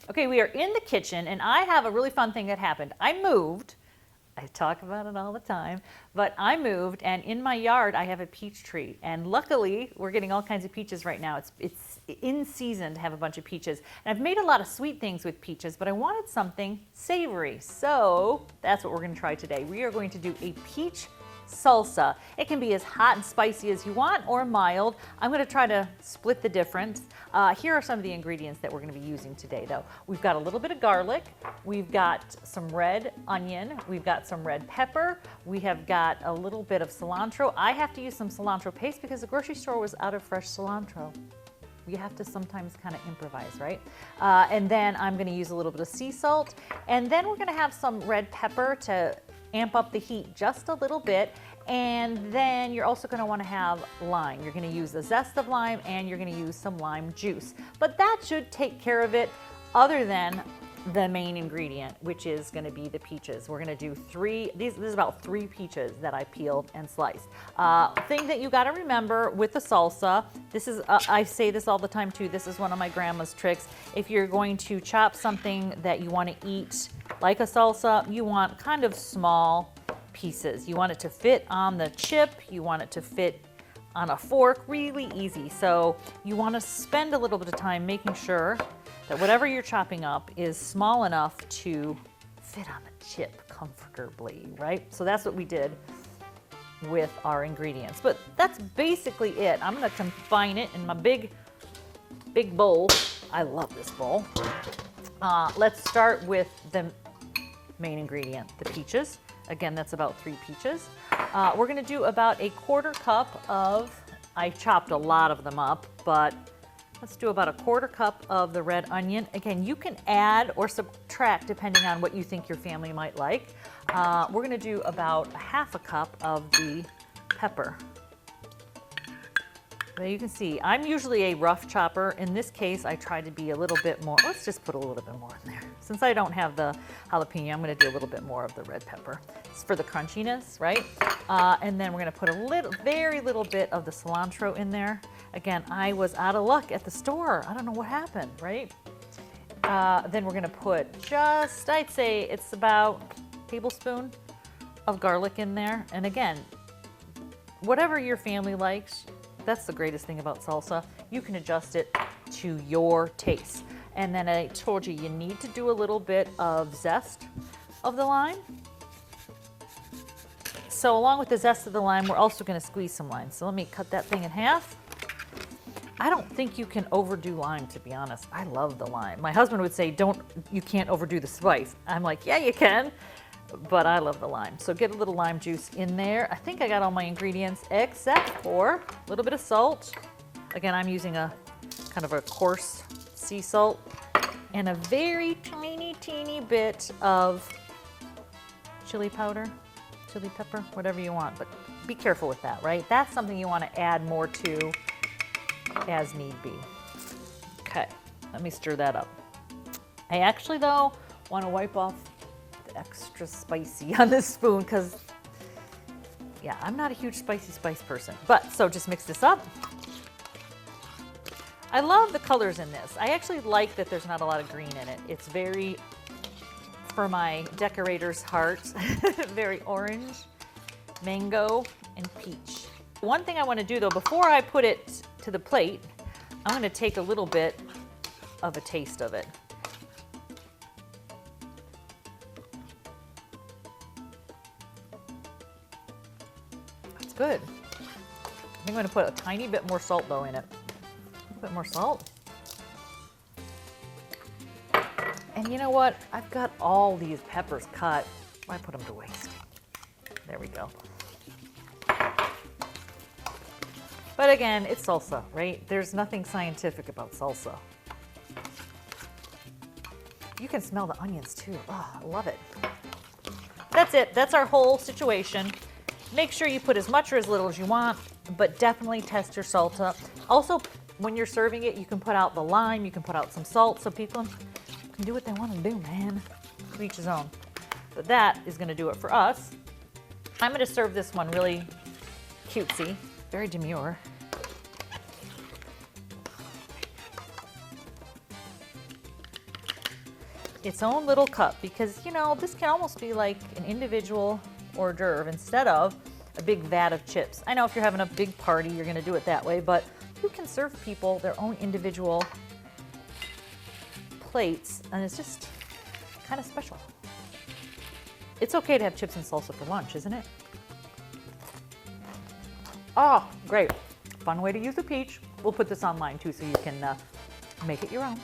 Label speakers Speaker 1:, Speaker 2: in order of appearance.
Speaker 1: Okay, we are in the kitchen and I have a really fun thing that happened. I moved. I talk about it all the time, but I moved and in my yard I have a peach tree, and luckily we're getting all kinds of peaches right now. It's in season to have a bunch of peaches, and I've made a lot of sweet things with peaches, but I wanted something savory, so that's what we're going to try today. We are going to do a peach salsa. It can be as hot and spicy as you want or mild. I'm going to try to split the difference. Here are some of the ingredients that we're going to be using today though. We've got a little bit of garlic, we've got some red onion, we've got some red pepper, we have got a little bit of cilantro. I have to use some cilantro paste because the grocery store was out of fresh cilantro. You have to sometimes kind of improvise, right? And then I'm going to use a little bit of sea salt, and then we're going to have some red pepper to amp up the heat just a little bit. And then you're also going to want to have lime. You're going to use the zest of lime and you're going to use some lime juice. But that should take care of it, other than the main ingredient, which is going to be the peaches. We're going to do this is about 3 peaches that I peeled and sliced. Thing that you got to remember with the salsa, this is, I say this all the time too, this is one of my grandma's tricks. If you're going to chop something that you want to eat like a salsa, you want kind of small pieces. You want it to fit on the chip, you want it to fit on a fork, really easy. So you want to spend a little bit of time making sure that whatever you're chopping up is small enough to fit on the chip comfortably, right? So that's what we did with our ingredients. But that's basically it. I'm gonna combine it in my big bowl. I love this bowl. Let's start with the main ingredient, the peaches. Again, that's about 3 peaches. We're gonna do about a 1/4 cup of, I chopped a lot of them up, but let's do about a 1/4 cup of the red onion. Again, you can add or subtract depending on what you think your family might like. We're gonna do about a 1/2 cup of the pepper. There you can see, I'm usually a rough chopper. In this case, I try to be a little bit more, let's just put a little bit more in there. Since I don't have the jalapeno, I'm gonna do a little bit more of the red pepper. It's for the crunchiness, right? And then we're gonna put a very little bit of the cilantro in there. Again, I was out of luck at the store. I don't know what happened, right? Then we're gonna put just, I'd say it's about a tablespoon of garlic in there. And again, whatever your family likes, that's the greatest thing about salsa. You can adjust it to your taste. And then I told you, you need to do a little bit of zest of the lime. So along with the zest of the lime, we're also gonna squeeze some lime. So let me cut that thing in half. I don't think you can overdo lime, to be honest. I love the lime. My husband would say, you can't overdo the spice. I'm like, yeah, you can, but I love the lime. So get a little lime juice in there. I think I got all my ingredients except for a little bit of salt. Again, I'm using a kind of a coarse sea salt and a very tiny, teeny bit of chili powder, chili pepper, whatever you want, but be careful with that, right? That's something you want to add more to as need be. Okay, let me stir that up. I actually, though, want to wipe off the extra spicy on this spoon because, yeah, I'm not a huge spice person. But, so just mix this up. I love the colors in this. I actually like that there's not a lot of green in it. It's very, for my decorator's heart, very orange, mango, and peach. One thing I want to do though, before I put it to the plate, I'm going to take a little bit of a taste of it. That's good. I think I'm going to put a tiny bit more salt though in it. A bit more salt. And you know what? I've got all these peppers cut. Why put them to waste? There we go. But again, it's salsa, right? There's nothing scientific about salsa. You can smell the onions too. Oh, I love it. That's it. That's our whole situation. Make sure you put as much or as little as you want, but definitely test your salsa. Also, when you're serving it, you can put out the lime, you can put out some salt, so people can do what they want to do, man. To each his own. But that is going to do it for us. I'm going to serve this one really cutesy, very demure. its own little cup because, you know, this can almost be like an individual hors d'oeuvre instead of a big vat of chips. I know if you're having a big party, you're going to do it that way, but you can serve people their own individual plates, and it's just kind of special. It's okay to have chips and salsa for lunch, isn't it? Oh, great. Fun way to use a peach. We'll put this online too so you can make it your own.